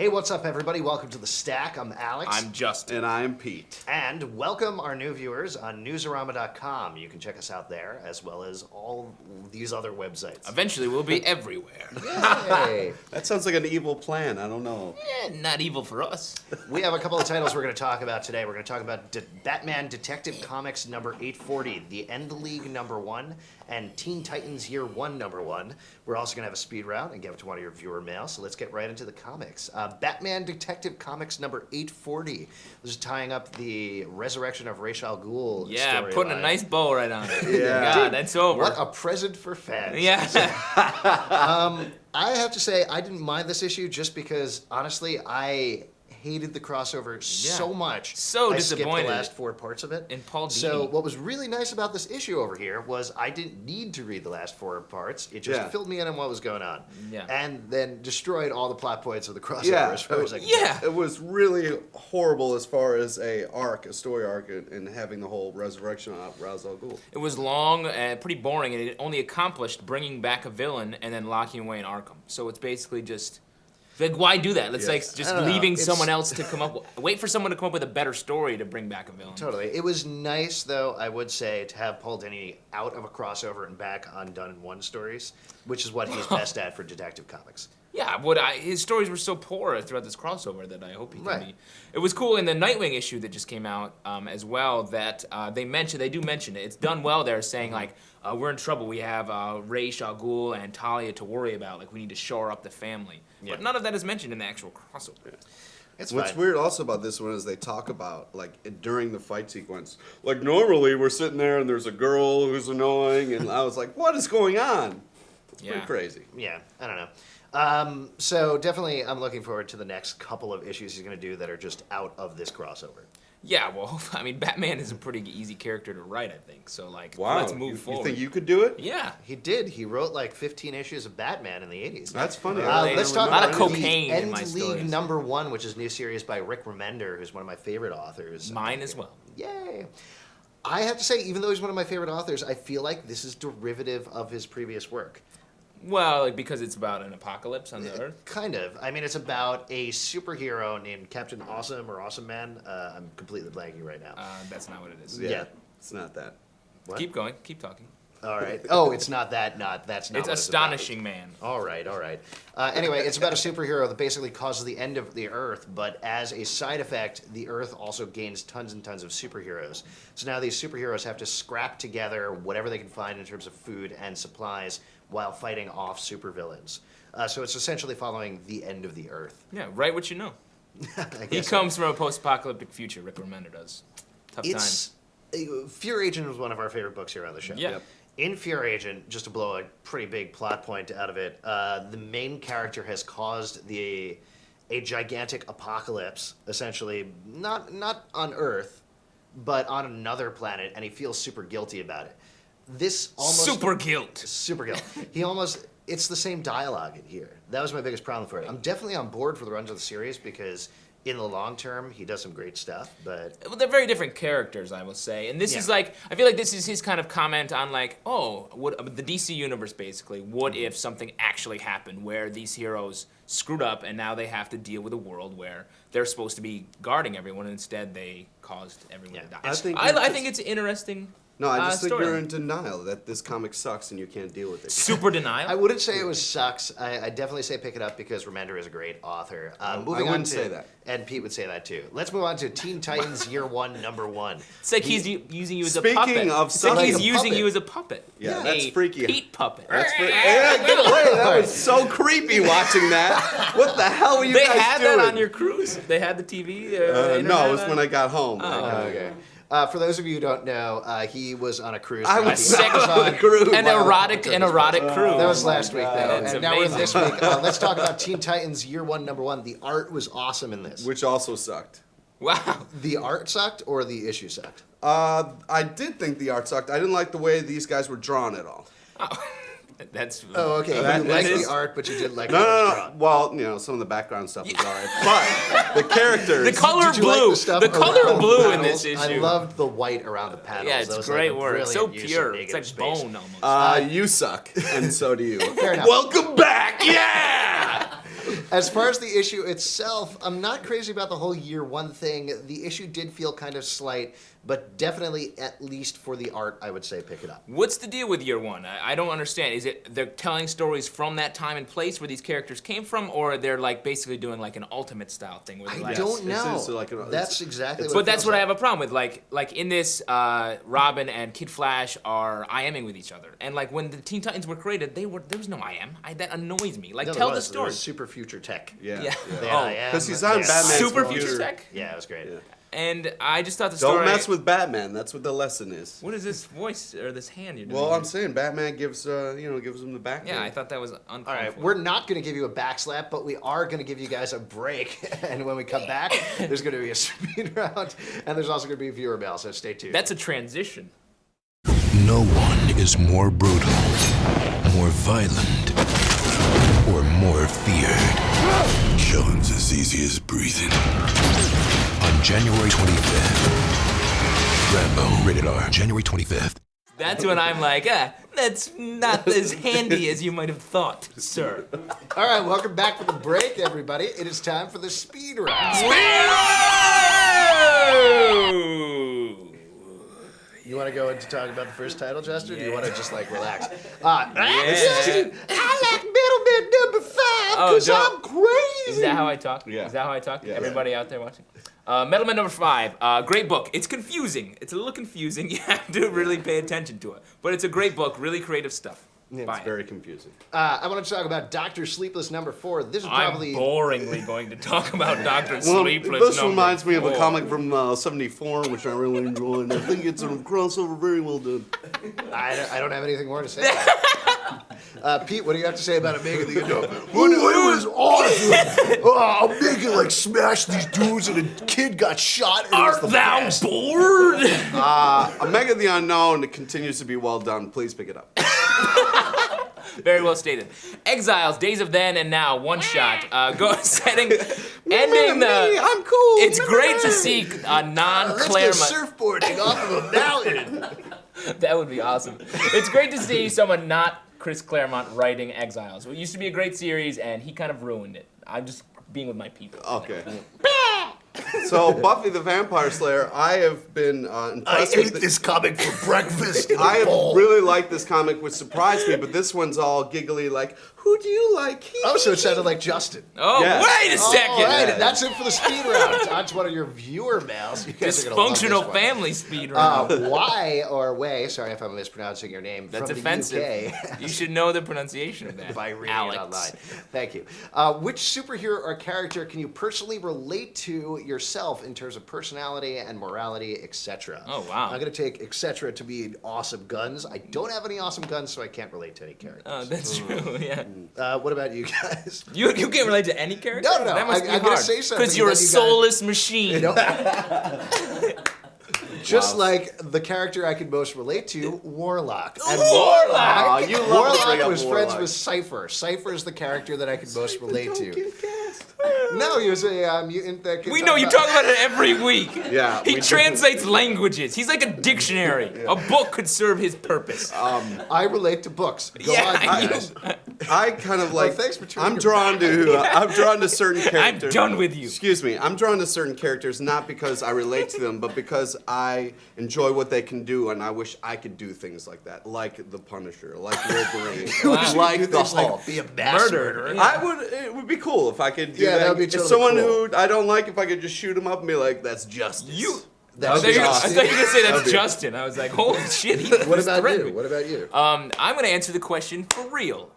Hey, what's up, everybody? Welcome to The Stack. I'm Alex. I'm Justin. And I'm Pete. And welcome our new viewers on newsarama.com. You can check us out there, as well as all these other websites. Eventually, we'll be everywhere. Yay! That sounds like an evil plan. I don't know. Not evil for us. We have a couple of titles we're going to talk about today. We're going to talk about Batman Detective Comics number 840, The End League number 1, and Teen Titans Year 1 number 1. We're also going to have a speed round and give it to one of your viewer mail, so let's get right into the comics. Batman Detective Comics number 840. This is tying up the resurrection of Ra's al Ghul storyline. Putting a nice bow right on it. Yeah. God, that's over. What a present for fans. Yeah. I have to say, I didn't mind this issue just because, honestly, I hated the crossover so much. So I disappointed. skipped the last 4 parts of it. And Paul Dini. So what was really nice about this issue over here was I didn't need to read the last 4 parts. It just filled me in on what was going on. Yeah. And then destroyed all the plot points of the crossover as far as I could Yeah. It was really horrible as far as a story arc, and having the whole resurrection of Ra's al Ghul. It was long and pretty boring, and it only accomplished bringing back a villain and then locking away in Arkham. So it's basically just... Like, why do that? It's like just leaving someone else to come up with... Wait for someone to come up with a better story to bring back a villain. Totally. It was nice, though, I would say, to have Paul Dini out of a crossover and back on Done in One stories, which is what he's best at for Detective Comics. Yeah, his stories were so poor throughout this crossover that I hope he can be. It was cool in the Nightwing issue that just came out as well that they do mention it. It's done well there, saying like, we're in trouble. We have Ra's al Ghul and Talia to worry about. Like, we need to shore up the family. Yeah. But none of that is mentioned in the actual crossover. Yeah. What's weird also about this one is they talk about, like, during the fight sequence, like, normally we're sitting there and there's a girl who's annoying, and I was like, what is going on? It's pretty crazy. Yeah, I don't know. So definitely I'm looking forward to the next couple of issues he's going to do that are just out of this crossover. Yeah, well, I mean, Batman is a pretty easy character to write, I think. So, like, Wow. let's move forward. You think you could do it? Yeah. He did. He wrote like 15 issues of Batman in the 80s. That's funny. Let's talk a lot about of cocaine the in my End League stories. number 1, which is a new series by Rick Remender, who's one of my favorite authors. Mine as well. Yay. I have to say, even though he's one of my favorite authors, I feel like this is derivative of his previous work. Well, like, because it's about an apocalypse on the Earth? Kind of. I mean, it's about a superhero named Captain Awesome or Awesome Man. I'm completely blanking right now. That's not what it is. Yeah. It's not that. What? Keep going. Keep talking. All right. Oh, it's not that. That's not. It's what Astonishing it's Man. about. All right. All right. Anyway, it's about a superhero that basically causes the end of the Earth, but as a side effect, the Earth also gains tons and tons of superheroes. So now these superheroes have to scrap together whatever they can find in terms of food and supplies while fighting off supervillains. So it's essentially following the end of the Earth. Yeah, write what you know. I He guess comes from a post-apocalyptic future, Rick Remender does. Tough It's times. Fear Agent was one of our favorite books here on the show. Yeah. Yep. In Fear Agent, just to blow a pretty big plot point out of it, the main character has caused a gigantic apocalypse, essentially not on Earth, but on another planet, and he feels super guilty about it. This almost Super guilt. super guilt. It's the same dialogue in here. That was my biggest problem for it. I'm definitely on board for the runs of the series because in the long term, he does some great stuff, but... Well, they're very different characters, I will say. And this is like, I feel like this is his kind of comment on like, the DC universe basically, what if something actually happened where these heroes screwed up and now they have to deal with a world where they're supposed to be guarding everyone and instead they caused everyone to die. I think it's interesting. No, I just think story. you're in denial that this comic sucks and you can't deal with it. Super denial? I wouldn't say it was sucks. I definitely say pick it up because Remender is a great author. Moving I on wouldn't say that. And Pete would say that too. Let's move on to Teen Titans Year 1, number 1. It's like he's using you as a Speaking puppet. of It's like sucking he's a using puppet. you as a puppet. Yeah, that's freaky. Pete puppet. That's yeah, get away! That was so creepy watching that. What the hell were you They guys had doing? that on your cruise? They had the TV? No, it was when I got home. Okay. For those of you who don't know, he was on a cruise. I for was the on a cruise. An erotic cruise. That was last week, though. That's And now we're amazing. this week. Let's talk about Teen Titans Year 1, number 1. The art was awesome in this. Which also sucked. Wow. The art sucked or the issue sucked? I did think the art sucked. I didn't like the way these guys were drawn at all. That's. Oh, okay. That You liked is- the art, but you didn't like No, how it was no, drawn. no. Well, some of the background stuff was alright, but the characters. The color Did you like blue. the stuff The color around blue the in this panels? issue. I loved the white around the panels. Yeah, That it's was great like a work. So brilliant use of pure. It's negative like space. bone almost. You suck, and so do you. Fair enough. Welcome back, yeah! As far as the issue itself, I'm not crazy about the whole year one thing. The issue did feel kind of slight, but definitely, at least for the art, I would say pick it up. What's the deal with year one? I don't understand. Is it they're telling stories from that time and place where these characters came from, or they're like basically doing like an Ultimate style thing? Where I don't know. This is like That's exactly what But it that's feels what I like. have a problem with. Like in this, Robin and Kid Flash are IMing with each other, and like when the Teen Titans were created, there was no IM. That annoys me. Like No, tell there the was. There story. was super future tech. Yeah. Yeah. Yeah, Oh, because he's on Batman's Super computer. future tech. Yeah, it was great. Yeah. And I just thought the story. Don't mess with Batman. That's what the lesson is. What is this voice or this hand you're doing? Well, here? I'm saying Batman gives him the back. Yeah, I thought that was uncalled All right, for. we're not going to give you a backslap, but we are going to give you guys a break. And when we come back, there's going to be a speed round, and there's also going to be a viewer mail, so stay tuned. That's a transition. No one is more brutal, more violent, or more feared. Killing's as easy as breathing. On January 25th. Rambo, rated R, January 25th. That's when I'm like, that's not as handy as you might have thought, sir. All right, welcome back from the break, everybody. It is time for the speed round. You want to go into talking about the first title, Jester? Or do you want to just like relax? I like Middleman number 5 because I'm crazy. Is that how I talk? Yeah. Is that how I talk? Yeah. Everybody out there watching? Metalman number 5, great book. It's confusing. It's a little confusing. You have to really pay attention to it. But it's a great book, really creative stuff. It's very confusing. I want to talk about Doktor Sleepless number 4. This is probably I'm boringly going to talk about Doktor Well, Sleepless this number reminds me of a 4. comic from '74, which I really enjoyed. I think it's a crossover very well done. I don't have anything more to say about it. Pete, what do you have to say about Omega the Unknown? Well, it was awesome. Omega like smashed these dudes and a kid got shot. And Art thou bored? Omega the Unknown continues to be well done. Please pick it up. Very well stated. Exiles, Days of Then and Now, one shot. Ending the. I'm cool. It's great to see a Let's go non-Claremont. surfboarding off of a mountain. That would be awesome. It's great to see someone not Chris Claremont writing Exiles. It used to be a great series, and he kind of ruined it. I'm just being with my people. Okay. So, Buffy the Vampire Slayer, I have been impressed with this comic for breakfast. I have really liked this comic, which surprised me, but this one's all giggly, like, who do you like? Oh, so it sounded like Justin. Oh, Yeah. wait a second! All right, and that's it for the speed round. On to one of your viewer mails. You guys are gonna love this Dysfunctional one. family speed round. Y or Way, sorry if I'm mispronouncing your name, That's from offensive. the UK. You should know the pronunciation of that. By reading Alex. it online. Thank you. Which superhero or character can you personally relate to yourself in terms of personality and morality, etc.? Oh, wow. I'm going to take etc. to be awesome guns. I don't have any awesome guns, so I can't relate to any characters. Oh, that's true, yeah. What about you guys? You can't relate to any character? No. That must be I'm gonna hard. say something Because you're a and then you soulless machine. Just like the character I could most relate to, Warlock. And Aw, you love to bring Warlock up was friends Warlock. with Cypher. Cypher is the character that I could most relate to. No, he was a mutant that could We know you talk about it every week. Yeah, He we do. translates languages. He's like a dictionary. A book could serve his purpose. I relate to books. Go Yeah, on, I guys. I kind of like. thanks for turning I'm your drawn to. I'm drawn to certain I'm characters. done with you. Excuse me. I'm drawn to certain characters not because I relate to them, but because I enjoy what they can do, and I wish I could do things like that, like the Punisher, like Wolverine, like the Hulk. Be a mass Murderer. murderer. It would be cool if I could do Yeah, that. that would be if totally someone cool. who I don't like, if I could just shoot him up and be like, "That's justice." I That's thought you were awesome. going to say That'd that's be- Justin. I was like, holy shit. He What just about threatened you? me. What about you? I'm going to answer the question for real.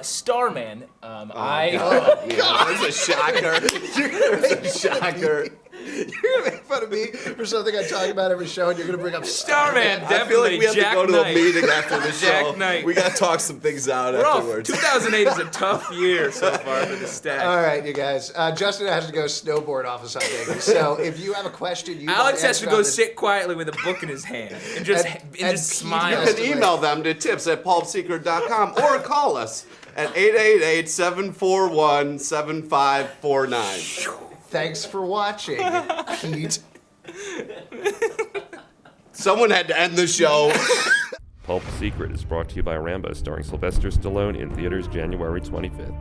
Starman. Yeah, that's a shocker. That's a shocker. You're gonna make fun of me for something I talk about every show, and you're gonna bring up Starman, I definitely. feel like we have Jack to go to Knight. a meeting after the show. Jack Knight. We got to talk some things out We're off. afterwards. 2008 is a tough year so far for the stats. All right, you guys. Justin has to go snowboard off of something. So if you have a question, you Alex want has to answered go on this- sit quietly with a book in his hand and just, And just Pete smile. has You can email them to tips@pulpsecret.com or call us at 888-741-7549. Thanks for watching, Pete. Someone had to end the show. Pulp Secret is brought to you by Rambo, starring Sylvester Stallone in theaters January 25th.